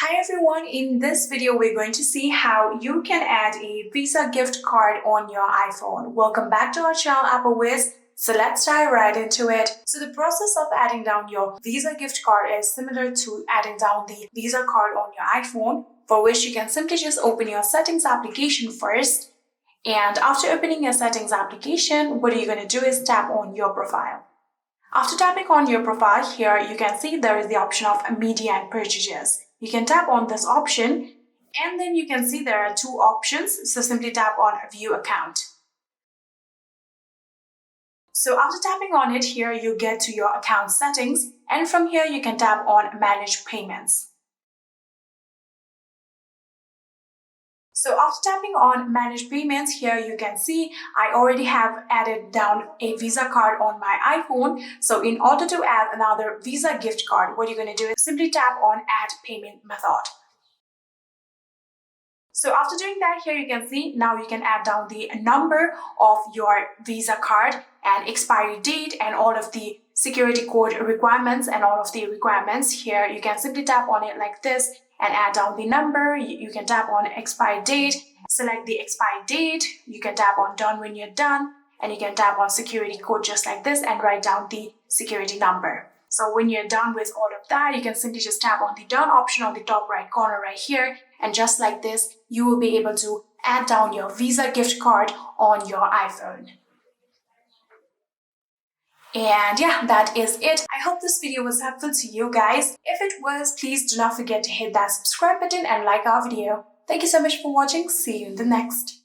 Hi everyone, in this video we're going to see how you can add a Visa gift card on your iPhone. Welcome back to our channel Apple Whiz. So let's dive right into it. So the process of adding down your Visa gift card is similar to adding down the Visa card on your iPhone, for which you can simply just open your settings application first. And after opening your settings application, what you're going to do is tap on your profile. After tapping on your profile here, you can see there is the option of media and purchases. You can tap on this option and then you can see there are two options. So simply tap on view account. So after tapping on it here, you get to your account settings and from here you can tap on manage payments. So after tapping on manage payments here, you can see I already have added down a Visa card on my iPhone. So in order to add another Visa gift card, what you're going to do is simply tap on add payment method. So after doing that here, you can see now you can add down the number of your Visa card and expiry date and all of the security code requirements and all of the requirements here. You can simply tap on it like this and add down the number. You can tap on expiry date, select the expiry date. You can tap on done when you're done and you can tap on security code just like this and write down the security number. So when you're done with all of that, you can simply just tap on the done option on the top right corner right here. And just like this, you will be able to add down your Visa gift card on your iPhone. And yeah, that is it. I hope this video was helpful to you guys. If it was, please do not forget to hit that subscribe button and like our video. Thank you so much for watching. See you in the next.